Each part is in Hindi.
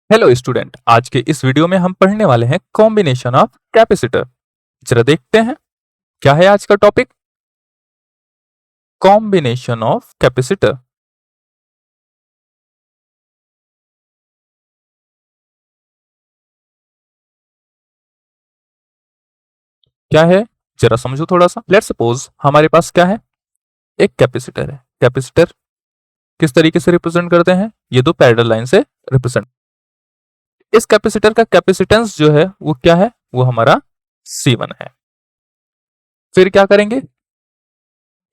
हेलो स्टूडेंट, आज के इस वीडियो में हम पढ़ने वाले हैं कॉम्बिनेशन ऑफ कैपेसिटर। जरा देखते हैं क्या है आज का टॉपिक। कॉम्बिनेशन ऑफ कैपेसिटर क्या है, जरा समझो थोड़ा सा। लेट्स सपोज हमारे पास क्या है, एक कैपेसिटर है। कैपेसिटर किस तरीके से रिप्रेजेंट करते हैं, ये दो पैरेलल लाइन से रिप्रेजेंट। इस कैपेसिटर का कैपेसिटेंस जो है वो क्या है, वो हमारा C1 है। फिर क्या करेंगे,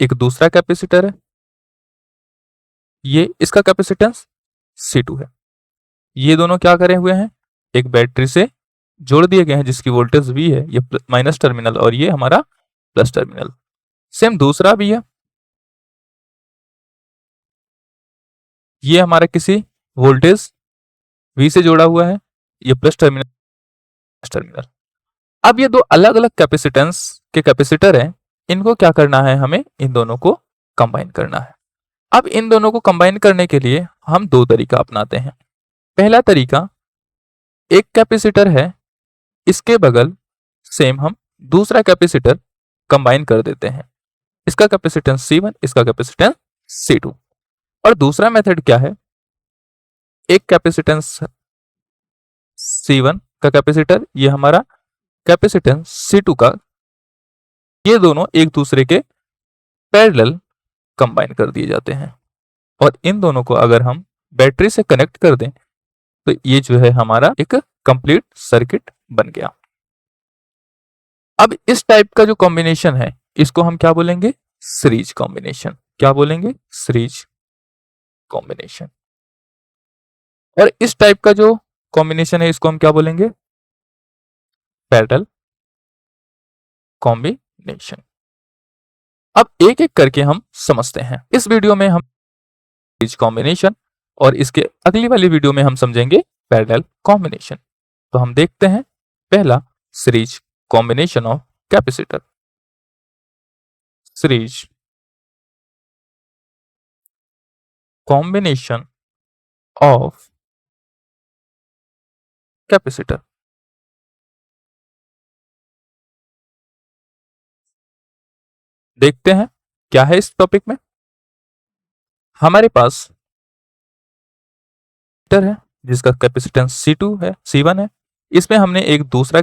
एक दूसरा कैपेसिटर है, ये इसका कैपेसिटेंस C2 है। ये दोनों क्या करे हुए हैं, एक बैटरी से जोड़ दिए गए हैं जिसकी वोल्टेज V है, ये माइनस टर्मिनल और ये हमारा प्लस टर्मिनल। सेम दूसरा भी है, ये हमारा किसी वोल्टेज V से जोड़ा हुआ है, ये प्लस टर्मिनल प्लस टर्मिनल। अब ये दो अलग अलग कैपेसिटेंस के कैपेसिटर हैं, इनको क्या करना है, हमें इन दोनों को कंबाइन करना है। अब इन दोनों को कंबाइन करने के लिए हम दो तरीका अपनाते हैं। पहला तरीका, एक कैपेसिटर है, इसके बगल सेम हम दूसरा कैपेसिटर कंबाइन कर देते हैं। इसका कैपेसिटेंस C1, इसका कैपेसिटेंस C2। और दूसरा मेथड क्या है, एक कैपेसिटेंस C1 का कैपेसिटर, ये हमारा कैपेसिटेंस C2 का, ये दोनों एक दूसरे के पैरेलल कंबाइन कर दिए जाते हैं। और इन दोनों को अगर हम बैटरी से कनेक्ट कर दें तो ये जो है हमारा एक कंप्लीट सर्किट बन गया। अब इस टाइप का जो कॉम्बिनेशन है इसको हम क्या बोलेंगे, सीरीज कॉम्बिनेशन। क्या बोलेंगे, सीरीज कॉम्बिनेशन। और इस टाइप का जो कॉम्बिनेशन है इसको हम क्या बोलेंगे, पैरेलल कॉम्बिनेशन। अब एक एक करके हम समझते हैं। इस वीडियो में हम सीरीज कॉम्बिनेशन और इसके अगली वाली वीडियो में हम समझेंगे पैरेलल कॉम्बिनेशन। तो हम देखते हैं पहला, series combination of capacitor. Series combination of capacitor. देखते हैं क्या है इस टॉपिक में। हमारे पास है जिसका कैपेसिटेंस C2 है, C1 है। इसमें हमने एक दूसरा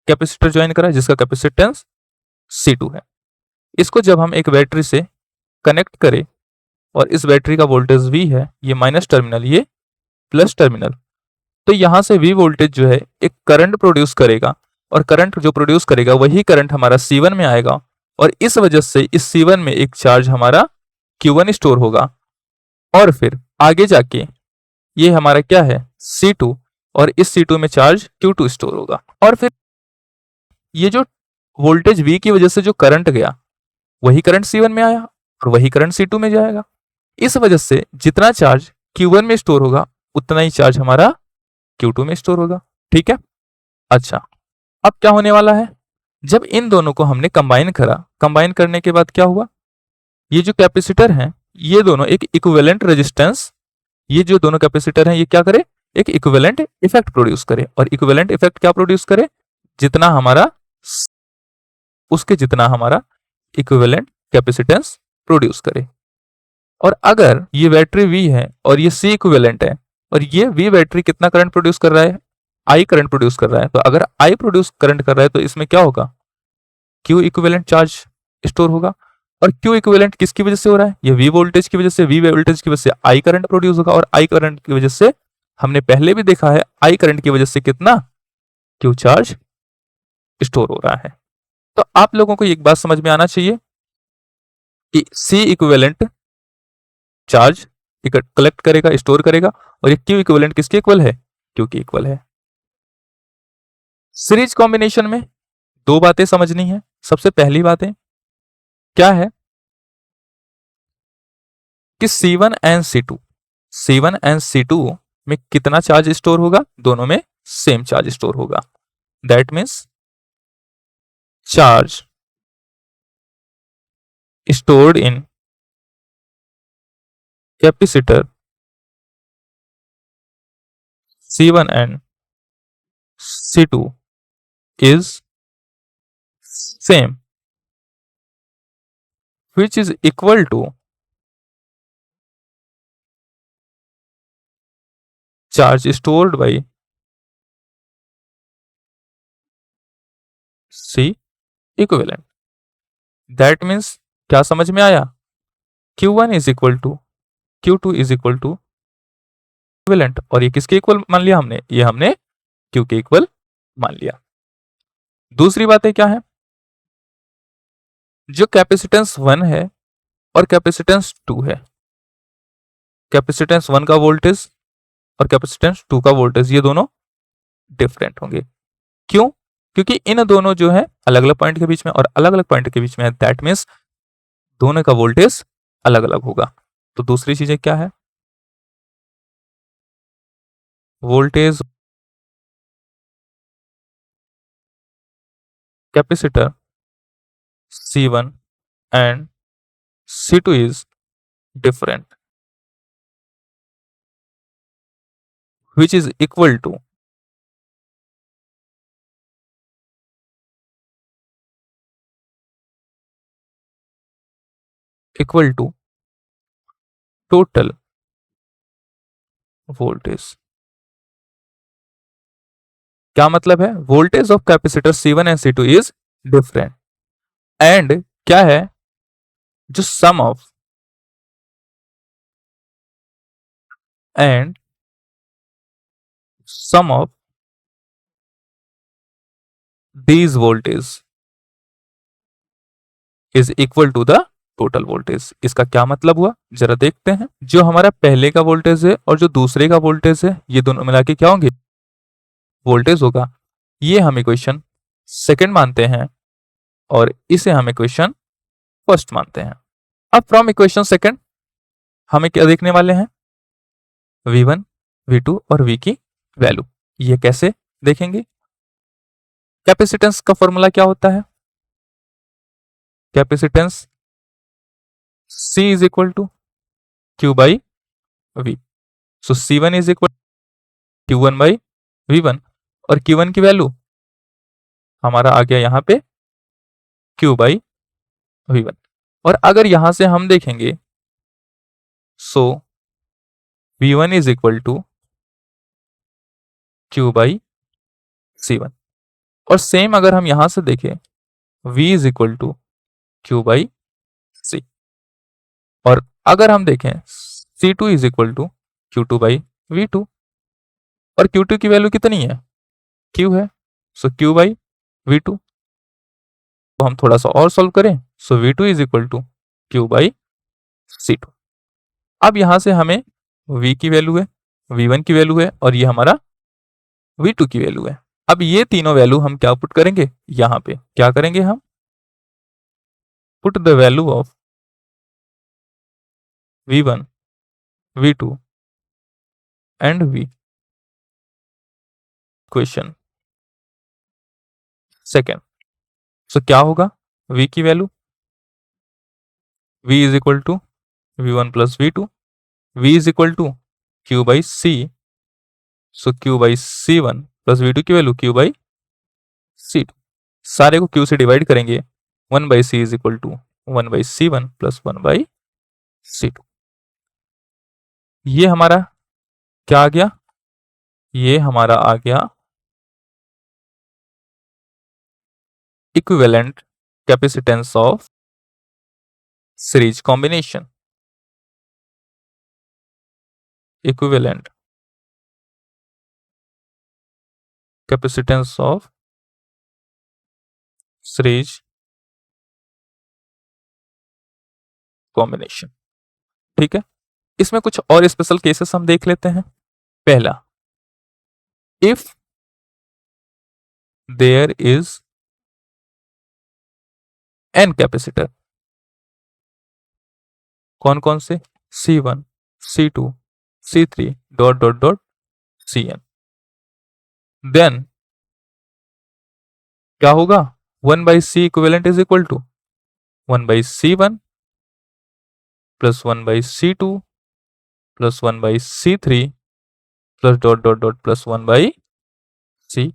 कैपेसिटर ज्वाइन करा जिसका कैपेसिटेंस C2 है। इसको जब हम एक बैटरी से कनेक्ट करें और इस बैटरी का वोल्टेज V है, ये माइनस टर्मिनल, ये प्लस टर्मिनल, तो यहां से V वोल्टेज जो है एक करंट प्रोड्यूस करेगा। और करंट जो प्रोड्यूस करेगा वही करंट हमारा C1 में आएगा। और इस वजह से इस C1 में एक चार्ज हमारा Q1 स्टोर होगा। और फिर आगे जाके ये हमारा क्या है, C2, और इस C2 में चार्ज Q2 स्टोर होगा। और फिर ये जो वोल्टेज V की वजह से जो करंट गया वही करंट C1 में आया और वही करंट C2 में जाएगा। इस वजह से जितना चार्ज Q1 में स्टोर होगा उतना ही चार्ज हमारा Q2 में स्टोर होगा। ठीक है। अच्छा, अब क्या होने वाला है, जब इन दोनों को हमने कंबाइन करा, कंबाइन करने के बाद क्या हुआ, ये जो कैपेसिटर हैं ये दोनों एक इक्विवेलेंट रेजिस्टेंस, ये जो दोनों कैपेसिटर हैं ये क्या करे, एक इक्विवेलेंट इफेक्ट प्रोड्यूस करे। और इक्विवेलेंट इफेक्ट क्या प्रोड्यूस करे, जितना हमारा उसके जितना हमारा इक्विवेलेंट कैपेसिटेंस प्रोड्यूस करे। और अगर ये बैटरी V है और ये C इक्विवेलेंट है और ये V बैटरी कितना करंट प्रोड्यूस कर रहा है, I करंट प्रोड्यूस कर रहा है, तो अगर I प्रोड्यूस करंट कर रहा है तो इसमें क्या होगा, Q इक्विवेलेंट चार्ज स्टोर होगा। और Q इक्विवेलेंट किसकी वजह से हो रहा है, ये V वोल्टेज की वजह से, V वोल्टेज की वजह से I करंट प्रोड्यूस होगा। और I करंट की वजह से हमने पहले भी देखा है I करंट की वजह से कितना Q चार्ज स्टोर हो रहा है। तो आप लोगों को एक बात समझ में आना चाहिए कि C इक्विवेलेंट चार्ज कलेक्ट करेगा, स्टोर करेगा, और ये Q इक्विवेलेंट किसके इक्वल है, Q के इक्वल है। सीरीज कॉम्बिनेशन में दो बातें समझनी है। सबसे पहली बातें क्या है कि C1 and C2, C1 and C2 में कितना चार्ज स्टोर होगा, दोनों में सेम चार्ज स्टोर होगा। That means charge stored in capacitor C1 and C2 is same, which is equal to charge stored by C equivalent. That means क्या समझ में आया? Q1 is equal to Q2 is equal to equivalent, और ये किसके इक्वल मान लिया हमने? ये हमने Q के इक्वल मान लिया। दूसरी बातें क्या है? जो कैपेसिटेंस 1 है और कैपेसिटेंस 2 है, कैपेसिटेंस 1 का वोल्टेज और कैपेसिटेंस 2 का वोल्टेज ये दोनों डिफरेंट होंगे। क्यों? क्योंकि इन दोनों जो है अलग अलग पॉइंट के बीच में और अलग अलग पॉइंट के बीच में है, दैट मीन्स दोनों का वोल्टेज अलग अलग होगा। तो दूसरी चीजें क्या है? Voltage capacitor C1 and C2 is different, which is equal to total voltage। क्या मतलब है? Voltage of capacitor C1 and C2 is different, and क्या है? जो sum of and sum of these voltage is equal to the total voltage. इसका क्या मतलब हुआ जरा देखते हैं। जो हमारा पहले का वोल्टेज है और जो दूसरे का वोल्टेज है, ये दोनों मिला के क्या होंगे? वोल्टेज होगा। ये हम इक्वेशन सेकंड मानते हैं और इसे हम इक्वेशन फर्स्ट मानते हैं। अब फ्रॉम इक्वेशन सेकंड हमें क्या देखने वाले हैं? V1, V2 और V की वैल्यू। ये कैसे देखेंगे? कैपेसिटेंस का फॉर्मूला क्या होता है? Capacitance C is equal to Q by V। So C1 is equal Q1 by V1, और Q1 की वैल्यू हमारा आ गया यहां पे Q बाई V1। और अगर यहां से हम देखेंगे, so V1 is equal to Q by C1, और सेम अगर हम यहां से देखें, V is equal to Q by C, और अगर हम देखें C2 is equal to Q2 by V2, और Q2 की वैल्यू कितनी है? Q है, सो Q बाई V2। तो हम थोड़ा सा और सॉल्व करें, so V2 is equal to Q by C2। अब यहां से हमें V की वैल्यू है, V1 की वैल्यू है, और ये हमारा V2 की वैल्यू है। अब ये तीनों वैल्यू हम क्या पुट करेंगे? यहां पे क्या करेंगे? हम put the value of V1, V2 and V question second. So क्या होगा? V की value V is equal to V1 plus V2, V is equal to Q by C, so Q by C1 plus V2 की वैल्यू Q बाई C2। सारे को Q से डिवाइड करेंगे, 1 by C is equal to 1 by C1 plus 1 by C2। ये हमारा क्या आ गया? ये हमारा आ गया equivalent capacitance of series combination. Equivalent capacitance of series combination. ठीक है, इसमें कुछ और स्पेशल केसेस हम देख लेते हैं। पहला, if there is an capacitor, कौन कौन से? C1, C2, C3 dot dot dot Cn, then क्या होगा? 1 by C equivalent is equal to 1 by C1 plus 1 by C2 plus 1 by C3 plus dot dot dot plus 1/Cn।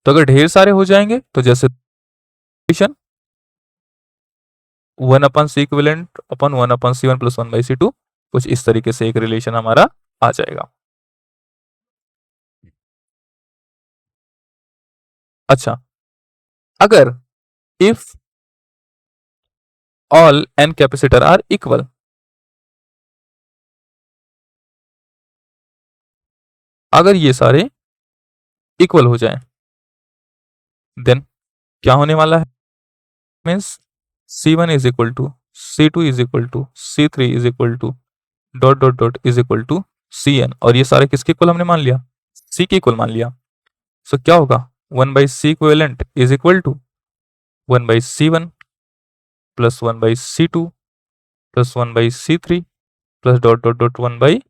तो अगर ढेर सारे हो जाएंगे तो जैसे 1/C इक्विवेलेंट अपन 1/C1 प्लस 1/C2, कुछ इस तरीके से एक रिलेशन हमारा आ जाएगा। अच्छा, अगर if all n capacitor are equal, अगर ये सारे इक्वल हो जाएं, देन क्या होने वाला है, means C1 is equal to C2 is equal to C3 is equal to dot dot dot is equal to Cn, और ये सारे किसके इक्वल हमने मान लिया, C के इक्वल मान लिया। सो क्या होगा, 1/C equivalent is equal to 1/C1 plus 1/C2 plus 1/C3 plus dot dot dot 1/Cn,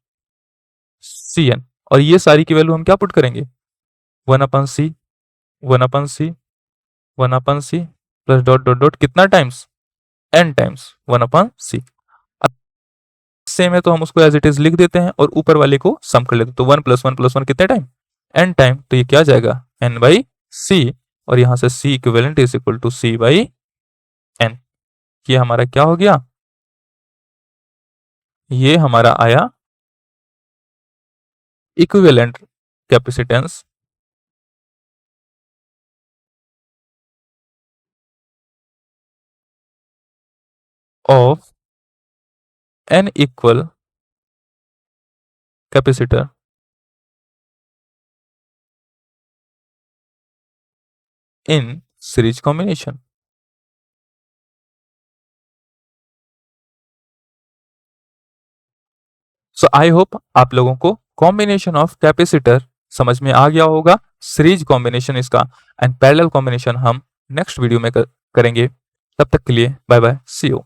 और ये सारी की वैल्यू हम क्या पुट करेंगे, 1/C 1/C 1/C plus dot dot dot कितना times, n times 1/C। Same है तो हम उसको एज इट इज लिख देते हैं और ऊपर वाले को सम कर लेते हैं, तो 1 + 1 + 1 कितने टाइम, n टाइम, तो ये क्या जाएगा n/C, और यहां से C equivalent is equal to C/n। ये हमारा क्या हो गया, ये हमारा आया equivalent capacitance of n equal capacitor in series combination. So I hope आप लोगों को कॉम्बिनेशन ऑफ कैपेसिटर समझ में आ गया होगा, सीरीज कॉम्बिनेशन इसका, एंड पैरेलल कॉम्बिनेशन हम नेक्स्ट वीडियो में करेंगे। तब तक के लिए बाय बाय, सी यू।